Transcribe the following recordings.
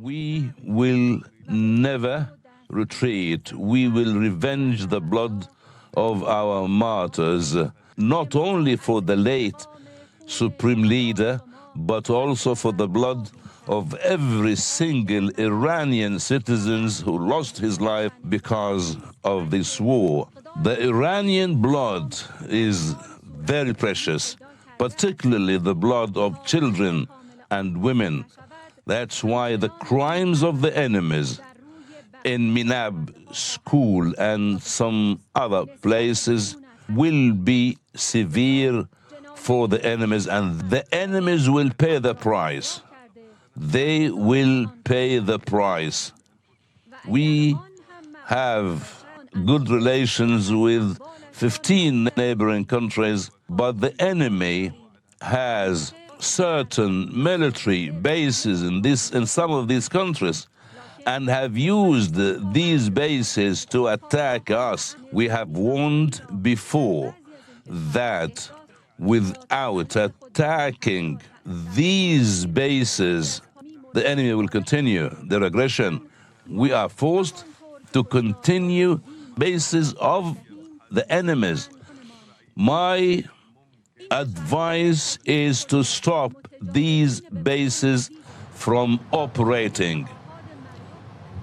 We will never retreat. We will revenge the blood of our martyrs, not only for the late Supreme Leader, but also for the blood of every single Iranian citizen who lost his life because of this war. The Iranian blood is very precious, particularly the blood of children and women. That's why the crimes of the enemies in Minab school and some other places will be severe for the enemies, and the enemies will pay the price. They will pay the price. We have good relations with 15 neighboring countries, but the enemy has certain military bases in some of these countries and have used these bases to attack us. We have warned before that without attacking these bases, the enemy will continue their aggression. We are forced to continue bases of the enemies. My advice is to stop these bases from operating.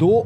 2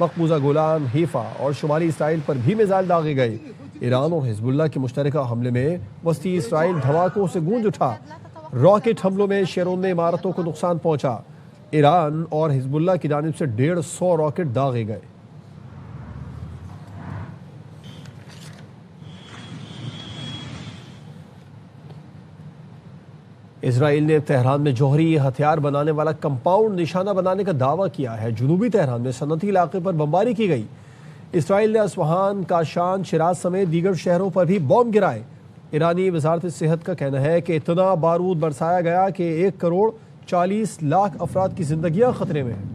مقبوضہ گولان، حیفا اور شمالی اسرائیل پر بھی missile داغے گئے۔ ایران اور حزب اللہ کے مشترکہ حملے میں وسطی اسرائیل دھماکوں سے گونج اٹھا۔ راکٹ حملوں میں شیرون میں عمارتوں کو نقصان پہنچا۔ ایران اور حزب اللہ کی جانب سے 150 راکٹ داغے گئے۔ اسرائیل نے تہران میں جوہری ہتھیار بنانے والا کمپاؤنڈ نشانہ بنانے کا دعویٰ کیا ہے۔ جنوبی تہران میں صنعتی علاقے پر بمباری کی گئی۔ اسرائیل نے اصفہان، کاشان، شیراز سمیت دیگر شہروں پر بھی بم گرائے۔ ایرانی وزارت صحت کا کہنا ہے کہ اتنا بارود برسایا گیا کہ 1,40,00,000 افراد کی زندگیاں خطرے میں ہیں۔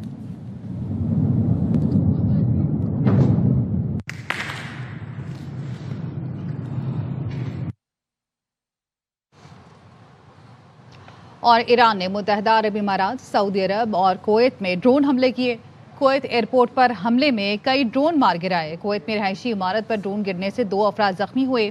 اور ایران نے متحدہ عرب امارات، سعودی عرب اور کویت میں ڈرون حملے کیے۔ کویت ایئرپورٹ پر حملے میں کئی ڈرون مار گرائے۔ کویت میں رہائشی عمارت پر ڈرون گرنے سے 2 افراد زخمی ہوئے۔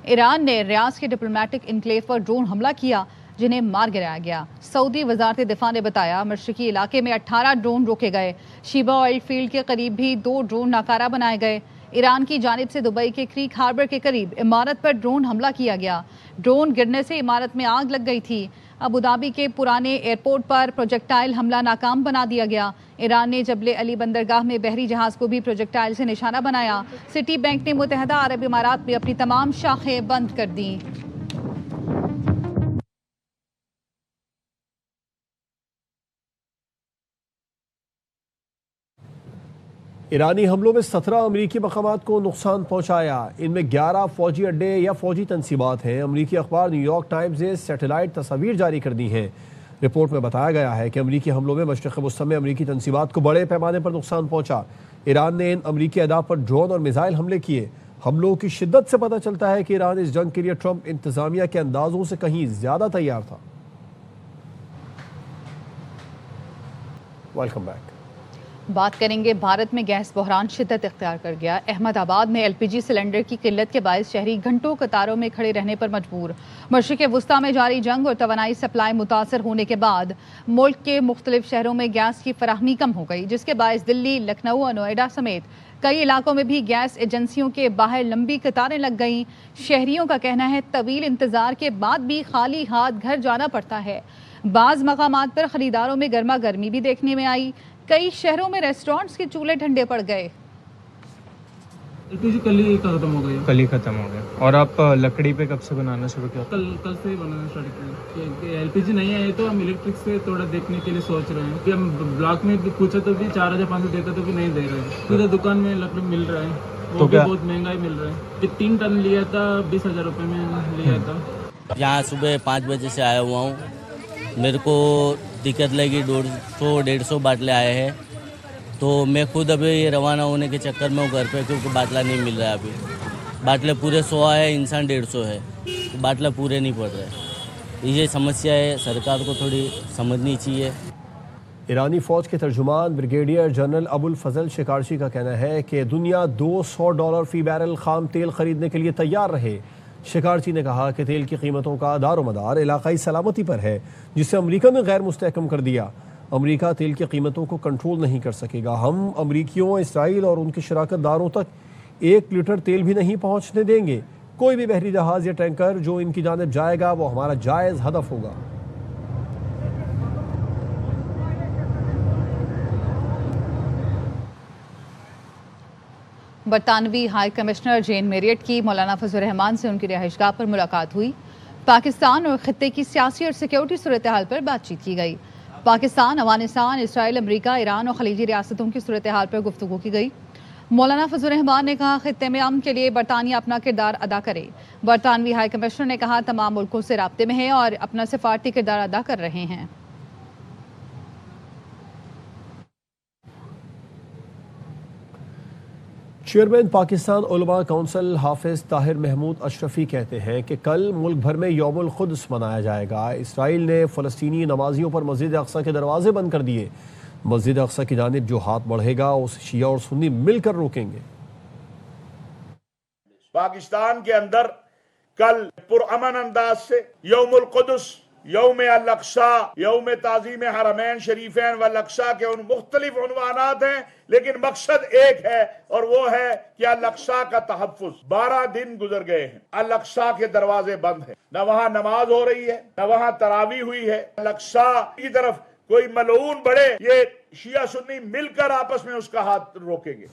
ایران نے ریاض کے ڈپلومیٹک انکلیو پر ڈرون حملہ کیا جنہیں مار گرایا گیا۔ سعودی وزارت دفاع نے بتایا مشرقی علاقے میں 18 ڈرون روکے گئے۔ شیبہ آئل فیلڈ کے قریب بھی 2 ڈرون ناکارہ بنائے گئے۔ ایران کی جانب سے دبئی کے کریک ہاربر کے قریب عمارت پر ڈرون حملہ کیا گیا۔ ڈرون گرنے سے عمارت میں آگ لگ گئی تھی۔ ابوظہبی کے پرانے ایئرپورٹ پر پروجیکٹائل حملہ ناکام بنا دیا گیا۔ ایران نے جبل علی بندرگاہ میں بحری جہاز کو بھی پروجیکٹائل سے نشانہ بنایا۔ سٹی بینک نے متحدہ عرب امارات میں اپنی تمام شاخیں بند کر دیں۔ ایرانی حملوں میں 17 امریکی مقامات کو نقصان پہنچایا۔ ان میں 11 فوجی اڈے یا فوجی تنصیبات ہیں۔ امریکی اخبار نیو یارک ٹائمز نے سیٹلائٹ تصاویر جاری کر دی ہیں۔ رپورٹ میں بتایا گیا ہے کہ امریکی حملوں میں مشرق وسطی میں امریکی تنصیبات کو بڑے پیمانے پر نقصان پہنچا۔ ایران نے ان امریکی اہداف پر ڈرون اور میزائل حملے کیے۔ حملوں کی شدت سے پتہ چلتا ہے کہ ایران اس جنگ کے لیے ٹرمپ انتظامیہ کے اندازوں سے کہیں زیادہ تیار تھا۔ Welcome back. بات کریں گے بھارت میں گیس بحران شدت اختیار کر گیا۔ احمد آباد میں LPG سلنڈر کی قلت کے باعث شہری گھنٹوں قطاروں میں کھڑے رہنے پر مجبور۔ مشرق وسطی میں جاری جنگ اور توانائی سپلائی متاثر ہونے کے بعد ملک کے مختلف شہروں میں گیس کی فراہمی کم ہو گئی، جس کے باعث دلی، لکھنؤ اور نوئیڈا سمیت کئی علاقوں میں بھی گیس ایجنسیوں کے باہر لمبی قطاریں لگ گئیں۔ شہریوں کا کہنا ہے طویل انتظار کے بعد بھی خالی ہاتھ گھر جانا پڑتا ہے۔ بعض مقامات پر خریداروں میں گرما گرمی بھی دیکھنے میں آئی۔ کئی شہروں میں ریسٹورانٹس کے چولہے ٹھنڈے پڑ گئے۔ LPG کل ہی ختم ہو گئی۔ کل ہی ختم ہو گیا۔ اور آپ لکڑی پہ کب سے بنانا شروع کیا؟ کل سے ہی بنانا اسٹارٹ کیا۔ LPG نہیں آئے تو ہم الیکٹرک سے تھوڑا دیکھنے کے لیے سوچ رہے ہیں کہ ہم بلاک میں بھی پوچھا تو بھی 4,500 دیتا تو بھی نہیں دے رہے ہیں۔ پورے دکان میں لکڑی مل رہا ہے، وہ بھی بہت مہنگا ہی مل رہا ہے۔ 3 ٹن لیا تھا 20,000 روپے میں لیا تھا۔ یہاں صبح 5 بجے سے آیا ہوا ہوں۔ میرے کو دقت لگی، 150 باٹلے آئے ہیں، تو میں خود ابھی روانہ ہونے کے چکر میں ہوں گھر پہ، کیونکہ باٹلا نہیں مل رہا ہے۔ ابھی باٹلے پورے 100 ہے، انسان 150 ہے، تو باٹلا پورے نہیں پڑ رہے۔ یہ سمسیا ہے، سرکار کو تھوڑی سمجھنی چاہیے۔ ایرانی فوج کے ترجمان بریگیڈیئر جنرل ابو الفضل شکارچی کا کہنا ہے کہ دنیا $200 فی بیرل خام تیل خریدنے کے لیے تیار رہے۔ شکارچی نے کہا کہ تیل کی قیمتوں کا دار و مدار علاقائی سلامتی پر ہے، جسے امریکہ نے غیر مستحکم کر دیا۔ امریکہ تیل کی قیمتوں کو کنٹرول نہیں کر سکے گا۔ ہم امریکیوں، اسرائیل اور ان کے شراکت داروں تک 1 لیٹر تیل بھی نہیں پہنچنے دیں گے۔ کوئی بھی بحری جہاز یا ٹینکر جو ان کی جانب جائے گا وہ ہمارا جائز ہدف ہوگا۔ برطانوی ہائی کمشنر جین میریٹ کی مولانا فضل الرحمان سے ان کی رہائش گاہ پر ملاقات ہوئی۔ پاکستان اور خطے کی سیاسی اور سیکیورٹی صورتحال پر بات چیت کی گئی۔ پاکستان، افغانستان، اسرائیل، امریکہ، ایران اور خلیجی ریاستوں کی صورتحال پر گفتگو کی گئی۔ مولانا فضل الرحمان نے کہا خطے میں امن کے لیے برطانیہ اپنا کردار ادا کرے۔ برطانوی ہائی کمشنر نے کہا تمام ملکوں سے رابطے میں ہیں اور اپنا سفارتی کردار ادا کر رہے ہیں۔ چیئرمین پاکستان علماء کونسل حافظ طاہر محمود اشرفی کہتے ہیں کہ کل ملک بھر میں یوم القدس منایا جائے گا۔ اسرائیل نے فلسطینی نمازیوں پر مسجد اقصی کے دروازے بند کر دیے۔ مسجد اقصی کی جانب جو ہاتھ بڑھے گا اسے شیعہ اور سنی مل کر روکیں گے۔ پاکستان کے اندر کل پرامن انداز سے یوم القدس یوم الاقصی، یوم تعظیم حرمین شریفین والاقصی کے ان مختلف عنوانات ہیں، لیکن مقصد ایک ہے اور وہ ہے کہ الاقصی کا تحفظ۔ 12 دن گزر گئے ہیں، الاقصی کے دروازے بند ہیں، نہ وہاں نماز ہو رہی ہے، نہ وہاں تراویح ہوئی ہے۔ الاقصی کی طرف کوئی ملعون بڑھے، یہ شیعہ سنی مل کر آپس میں اس کا ہاتھ روکیں گے۔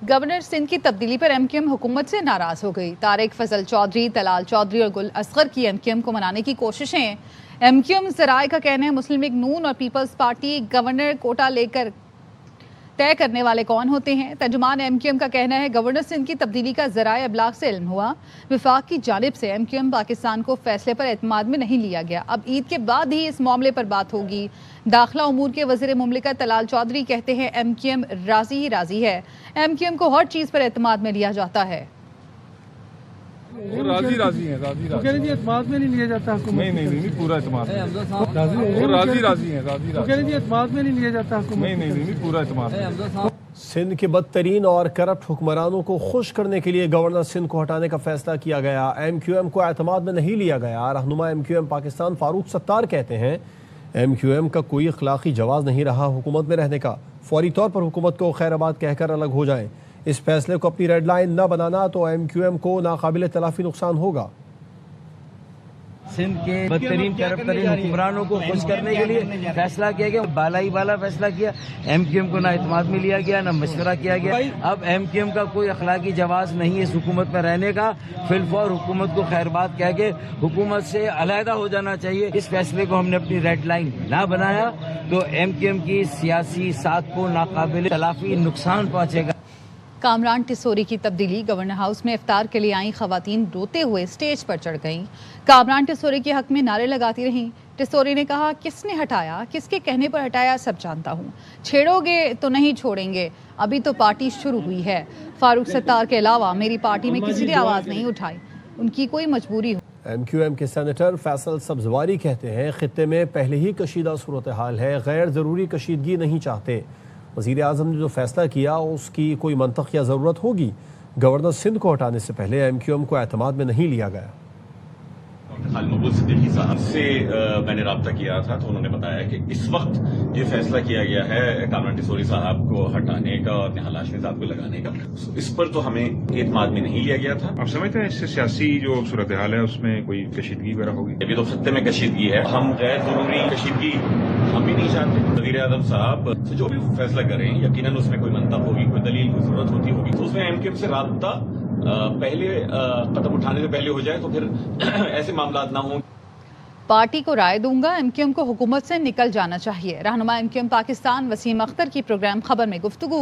گورنر سندھ کی تبدیلی پر ایم کیو ایم حکومت سے ناراض ہو گئی۔ طارق فضل چودھری، طلال چودھری اور گل اصغر کی ایم کیو ایم کو منانے کی کوششیں۔ ایم کیو ایم ذرائع کا کہنا ہے مسلم لیگ نون اور پیپلز پارٹی گورنر کوٹا لے کر طے کرنے والے کون ہوتے ہیں۔ ترجمان ایم کیو ایم کا کہنا ہے گورنر سندھ کی تبدیلی کا ذرائع ابلاغ سے علم ہوا، وفاق کی جانب سے ایم کیو ایم پاکستان کو فیصلے پر اعتماد میں نہیں لیا گیا، اب عید کے بعد ہی اس معاملے پر بات ہوگی۔ داخلہ امور کے وزیر مملکت طلال چودھری کہتے ہیں ایم کیو ایم راضی ہی راضی ہے، ایم کیو ایم کو ہر چیز پر اعتماد میں لیا جاتا ہے۔ راضی ہیں اعتماد میں نہیں لیا جاتا، نہیں پورا اعتماد، راضی ہیں اعتماد میں نہیں لیا جاتا، نہیں پورا اعتماد۔ سندھ کے بدترین اور کرپٹ حکمرانوں کو خوش کرنے کے لیے گورنر سندھ کو ہٹانے کا فیصلہ کیا گیا، ایم کیو ایم کو اعتماد میں نہیں لیا گیا۔ رہنما M Q M Pakistan Farooq Sattar کہتے ہیں ایم کیو ایم کا کوئی اخلاقی جواز نہیں رہا حکومت میں رہنے کا، فوری طور پر حکومت کو خیر آباد کہہ کر الگ ہو جائیں، اس فیصلے کو اپنی ریڈ لائن نہ بنانا تو ایم کیو ایم کو ناقابل تلافی نقصان ہوگا۔ سندھ کے بدترین کرپٹ ترین حکمرانوں کو خوش کرنے کے لیے فیصلہ کیا گیا، بالا ہی بالا فیصلہ کیا، ایم کیو ایم کو نہ اعتماد میں لیا گیا نہ مشورہ کیا گیا۔ اب ایم کیو ایم کا کوئی اخلاقی جواز نہیں ہے اس حکومت میں رہنے کا، فی الفور حکومت کو خیر بات کہہ کے حکومت سے علیحدہ ہو جانا چاہیے۔ اس فیصلے کو ہم نے اپنی ریڈ لائن نہ بنایا تو ایم کیو ایم کی سیاسی ساکھ کو ناقابل تلافی نقصان پہنچے گا۔ کامران ٹسوری کی تبدیلی، گورنر ہاؤس میں افطار کے لیے آئیں خواتین روتے ہوئے سٹیج پر چڑھ گئیں، کامران ٹسوری کے حق میں نعرے لگاتی رہیں۔ ٹسوری نے کہا کس نے ہٹایا، کس کے کہنے پر ہٹایا سب جانتا ہوں، چھیڑو گے تو نہیں چھوڑیں گے، ابھی تو پارٹی شروع ہوئی ہے۔ فاروق ستار کے علاوہ میری پارٹی میں کسی نے آواز نہیں اٹھائی، ان کی کوئی مجبوری ہو۔ ایم کیو ایم کے سینیٹر فیصل سبزواری کہتے ہیں خطے میں پہلے ہی کشیدہ صورتحال ہے، غیر ضروری کشیدگی نہیں چاہتے، وزیر اعظم نے جو فیصلہ کیا اس کی کوئی منطق یا ضرورت ہوگی، گورنر سندھ کو ہٹانے سے پہلے ایم کیو ایم کو اعتماد میں نہیں لیا گیا۔ خالد مقبول صدیقی صاحب سے میں نے رابطہ کیا تھا تو انہوں نے بتایا کہ اس وقت یہ فیصلہ کیا گیا ہے کامران ٹسوری صاحب کو ہٹانے کا اور نہال ہاشمی صاحب کو لگانے کا، اس پر تو ہمیں اعتماد میں نہیں لیا گیا تھا۔ آپ سمجھتے ہیں اس سے سیاسی جو صورتحال ہے اس میں کوئی کشیدگی وغیرہ ہوگی؟ ابھی تو خطے میں کشیدگی ہے، ہم غیر ضروری کشیدگی ہم بھی نہیں چاہتے۔ وزیر اعظم صاحب سے جو بھی فیصلہ کریں یقیناً اس میں کوئی منطق ہوگی، کوئی دلیل کی ضرورت ہوتی ہوگی، تو اس میں ایم کیو ایم سے رابطہ پہلے قدم اٹھانے سے پہلے ہو جائے تو پھر ایسے معاملات نہ ہوں۔ پارٹی کو رائے دوں گا، ایم کیو ایم کو حکومت سے نکل جانا چاہیے۔ رہنما M Q M Pakistan Waseem Akhtar کی پروگرام خبر میں گفتگو،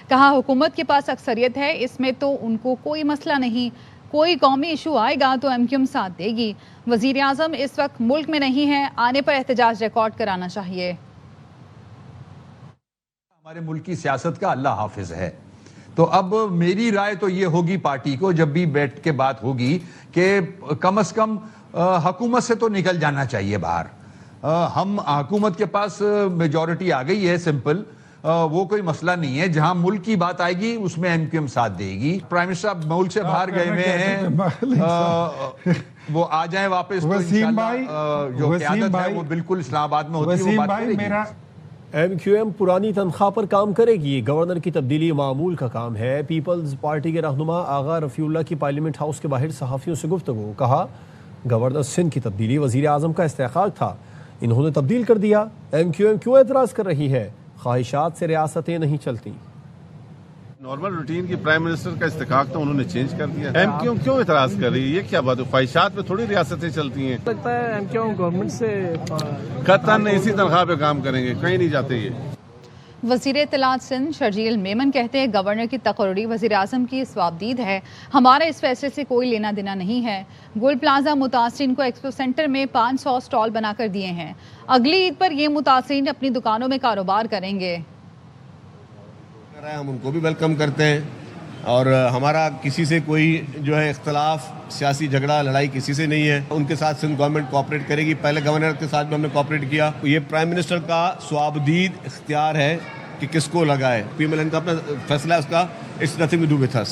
کہا حکومت کے پاس اکثریت ہے، اس میں تو ان کو کوئی مسئلہ نہیں، کوئی قومی ایشو آئے گا تو ایم کیو ایم ساتھ دے گی۔ وزیر اعظم اس وقت ملک میں نہیں ہے، آنے پر احتجاج ریکارڈ کرانا چاہیے۔ ہمارے ملک کی سیاست کا اللہ حافظ ہے، تو اب میری رائے تو یہ ہوگی پارٹی کو جب بھی بیٹھ کے بات ہوگی کہ کم از کم حکومت سے تو نکل جانا چاہیے باہر۔ ہم حکومت کے پاس میجورٹی آ گئی ہے، سمپل، وہ کوئی مسئلہ نہیں ہے، جہاں ملک کی بات آئے گی اس میں ایم کیو ایم ساتھ دے گی۔ پرائم منسٹر صاحب ملک سے باہر گئے ہوئے ہیں، وہ آ جائیں واپس تو انشاءاللہ جو قیادت ہے وہ بالکل اسلام آباد میں ہوتی ہے، وہ بات کرے گی۔ ایم کیو ایم پرانی تنخواہ پر کام کرے گی، گورنر کی تبدیلی معمول کا کام ہے۔ پیپلز پارٹی کے رہنما آغا رفیع اللہ کی پارلیمنٹ ہاؤس کے باہر صحافیوں سے گفتگو، کہا گورنر سندھ کی تبدیلی وزیر اعظم کا استحقاق تھا، انہوں نے تبدیل کر دیا، ایم کیو ایم کیوں اعتراض کر رہی ہے، خواہشات سے ریاستیں نہیں چلتی۔ نارمل روٹین کی پرائم منسٹر کا استحقاق تو انہوں نے چینج کر دیا، ایم کیو ایم کیوں اعتراض کر رہی ہے؟ یہ کیا بات ہے؟ خواہشات پہ تھوڑی ریاستیں چلتی ہیں۔ لگتا ہے ایم کیو ایم گورنمنٹ سے قطعاً اسی تنخواہ پہ کام کریں گے، کہیں نہیں جاتے یہ۔ وزیر اطلاعات سندھ شرجیل میمن کہتے ہیں گورنر کی تقرری وزیر اعظم کی ثوابدید ہے، ہمارا اس فیصلے سے کوئی لینا دینا نہیں ہے۔ گل پلازا متاثرین کو ایکسپو سینٹر میں 500 سٹال بنا کر دیے ہیں، اگلی عید پر یہ متاثرین اپنی دکانوں میں کاروبار کریں گے۔ ہم ان کو بھی ویلکم کرتے ہیں اور ہمارا کسی سے کوئی جو ہے اختلاف، سیاسی جھگڑا لڑائی کسی سے نہیں ہے، ان کے ساتھ سندھ گورنمنٹ کوآپریٹ کرے گی، پہلے گورنر کے ساتھ بھی ہم نے کوآپریٹ کیا۔ یہ پرائم منسٹر کا ثوابدید اختیار ہے کہ کس کو لگائے، پی ایم ایل این کا اپنا فیصلہ ہے اس کا، It's nothing to do with us.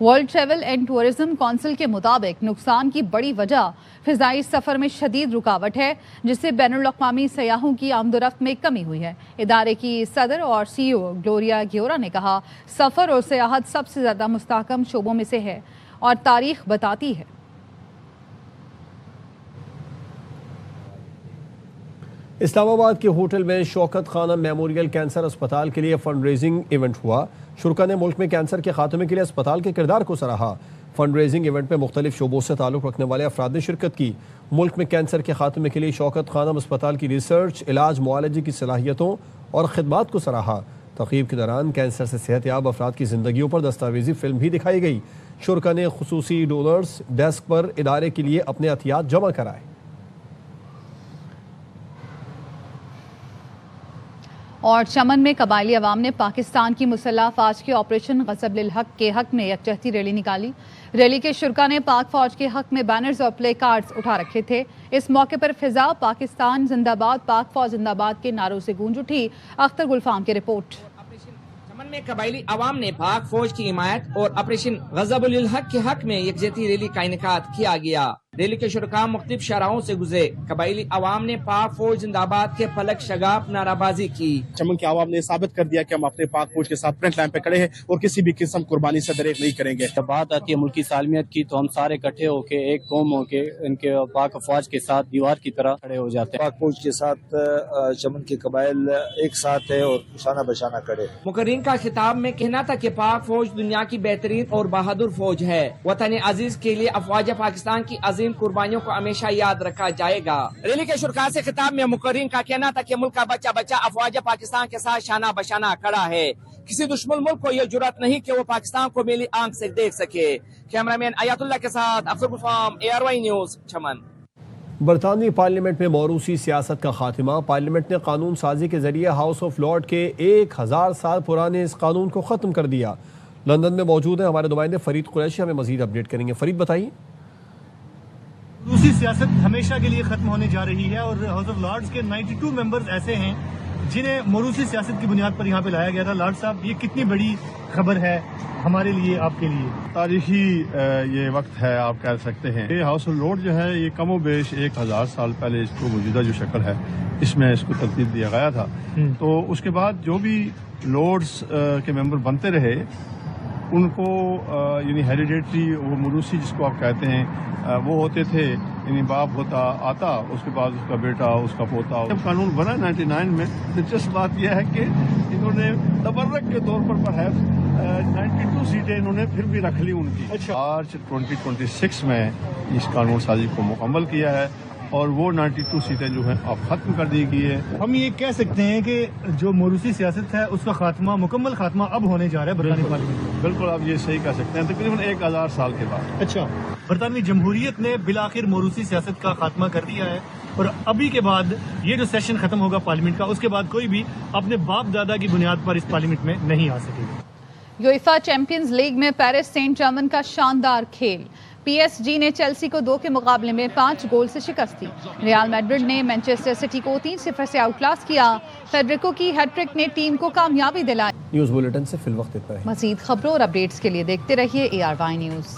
World travel and tourism council کے مطابق نقصان کی بڑی وجہ فضائی سفر میں شدید رکاوٹ ہے، جس سے بین الاقوامی سیاحوں کی آمد و رفت میں کمی ہوئی ہے۔ ادارے کی صدر اور سی او گلوریا گیورا نے کہا، سفر اور سیاحت سب سے زیادہ مستحکم شعبوں میں سے ہے اور تاریخ بتاتی ہے۔ اسلام آباد کے ہوٹل میں شوکت خانم میموریل کینسر اسپتال کے لیے فنڈ ریزنگ ایونٹ ہوا۔ شرکا نے ملک میں کینسر کے خاتمے کے لیے اسپتال کے کردار کو سراہا۔ فنڈ ریزنگ ایونٹ میں مختلف شعبوں سے تعلق رکھنے والے افراد نے شرکت کی۔ ملک میں کینسر کے خاتمے کے لیے شوکت خانم اسپتال کی ریسرچ، علاج، معالجے کی صلاحیتوں اور خدمات کو سراہا۔ تقریب کے دوران کینسر سے صحت یاب افراد کی زندگیوں پر دستاویزی فلم بھی دکھائی گئی۔ شرکا نے خصوصی ڈونرز ڈیسک پر ادارے کے لیے اپنے عطیات جمع کرائے۔ اور چمن میں قبائلی عوام نے پاکستان کی مسلح افواج کے آپریشن غضب للحق کے حق میں یکجہتی ریلی نکالی۔ ریلی کے شرکا نے پاک فوج کے حق میں بینرز اور پلے کارڈز اٹھا رکھے تھے۔ اس موقع پر فضا پاکستان زندہ باد، پاک فوج زندہ باد کے نعروں سے گونج اٹھی۔ اختر گلفام کی رپورٹ۔ چمن میں قبائلی عوام نے پاک فوج کی حمایت اور آپریشن غضب للحق کے حق میں یکجہتی ریلی کا انعقاد کیا گیا۔ ریلی کے شرکاء مختلف شاہراہوں سے گزرے۔ قبائلی عوام نے پاک فوج زندہ باد کے فلک شگاف نعرہ بازی کی۔ چمن کے عوام نے ثابت کر دیا کہ ہم اپنے پاک فوج کے ساتھ فرنٹ لائن پہ کھڑے ہیں اور کسی بھی قسم قربانی سے دریغ نہیں کریں گے۔ جب بات آتی ہے ملکی سالمیت کی تو ہم سارے اکٹھے ہو کے ایک قوم ہو کے ان کے پاک افواج کے ساتھ دیوار کی طرح کھڑے ہو جاتے ہیں۔ پاک فوج کے ساتھ چمن کے قبائل ایک ساتھ ہے اور شانہ بشانہ کھڑے۔ مقررین کا خطاب میں کہنا تھا کہ پاک فوج دنیا کی بہترین اور بہادر فوج ہے۔ وطن عزیز کے لیے افواج پاکستان کی عظیم قربانیوں کو ہمیشہ یاد رکھا جائے گا۔ ریلی کے شرکاء سے خطاب میں مقررین کا کہنا تھا کہ ملک کا بچہ بچہ افواج پاکستان کے ساتھ شانہ بشانہ کھڑا ہے۔ کسی دشمن ملک کو یہ جرأت نہیں کہ وہ پاکستان کو میلی آنکھ سے دیکھ سکے۔ کیمرہ مین آیات اللہ کے ساتھ اختر گلفام، ARY نیوز، چمن۔ برطانوی پارلیمنٹ میں موروثی سیاست کا خاتمہ۔ پارلیمنٹ نے قانون سازی کے ذریعے ہاؤس آف لارڈ کے 1000 سال پرانے اس قانون کو ختم کر دیا۔ لندن میں موجود ہیں ہمارے نمائندے فرید قریشی، ہمیں مزید اپڈیٹ کریں گے۔ فرید بتائیے۔ موروثی سیاست ہمیشہ کے لیے ختم ہونے جا رہی ہے اور ہاؤس آف لارڈز کے 92 ممبرز ایسے ہیں جنہیں موروثی سیاست کی بنیاد پر یہاں پہ لایا گیا تھا۔ لارڈ صاحب، یہ کتنی بڑی خبر ہے ہمارے لیے، آپ کے لیے؟ تاریخی یہ وقت ہے، آپ کہہ سکتے ہیں۔ یہ ہاؤس آف لارڈ جو ہے یہ کم و بیش 1000 سال پہلے اس کو موجودہ جو شکل ہے اس میں اس کو ترتیب دیا گیا تھا۔ تو اس کے بعد جو بھی لارڈز کے ممبر بنتے رہے ان کو یعنی ہیریڈیٹری وہ موروثی جس کو آپ کہتے ہیں وہ ہوتے تھے، یعنی باپ ہوتا آتا، اس کے بعد اس کا بیٹا، اس کا پوتا۔ جب قانون بنا 99 میں، دلچسپ بات یہ ہے کہ انہوں نے تبرک کے طور پر 92 سیٹیں انہوں نے پھر بھی رکھ لی ان کی۔ مارچ 2026 میں اس قانون سازی کو مکمل کیا ہے اور وہ 92 سیٹیں جو ہیں اب ختم کر دی گئی ہے۔ ہم یہ کہہ سکتے ہیں کہ جو موروثی سیاست ہے اس کا خاتمہ، مکمل خاتمہ اب ہونے جا رہا ہے برطانوی پارلیمنٹ۔ بالکل، آپ یہ صحیح کہہ سکتے ہیں، تقریباً 1000 سال کے بعد۔ اچھا، برطانوی جمہوریت نے بالآخر موروثی سیاست کا خاتمہ کر دیا ہے اور ابھی کے بعد یہ جو سیشن ختم ہوگا پارلیمنٹ کا، اس کے بعد کوئی بھی اپنے باپ دادا کی بنیاد پر اس پارلیمنٹ میں نہیں آ سکے گا۔ یوئیفا چیمپئنز لیگ میں پیرس سینٹ جرمن کا شاندار کھیل۔ پی ایس جی نے چیلسی کو 2 کے مقابلے میں 5 گول سے شکست دی۔ ریال میڈرڈ نے مانچسٹر سٹی کو 3-0 سے آؤٹ کلاس کیا۔ فیڈریکو کی ہیٹ ٹرک نے ٹیم کو کامیابی دلائی۔ نیوز بلیٹن سے فی الوقت اتنا ہے۔ مزید خبروں اور اپڈیٹس کے لیے دیکھتے رہیے ARY نیوز۔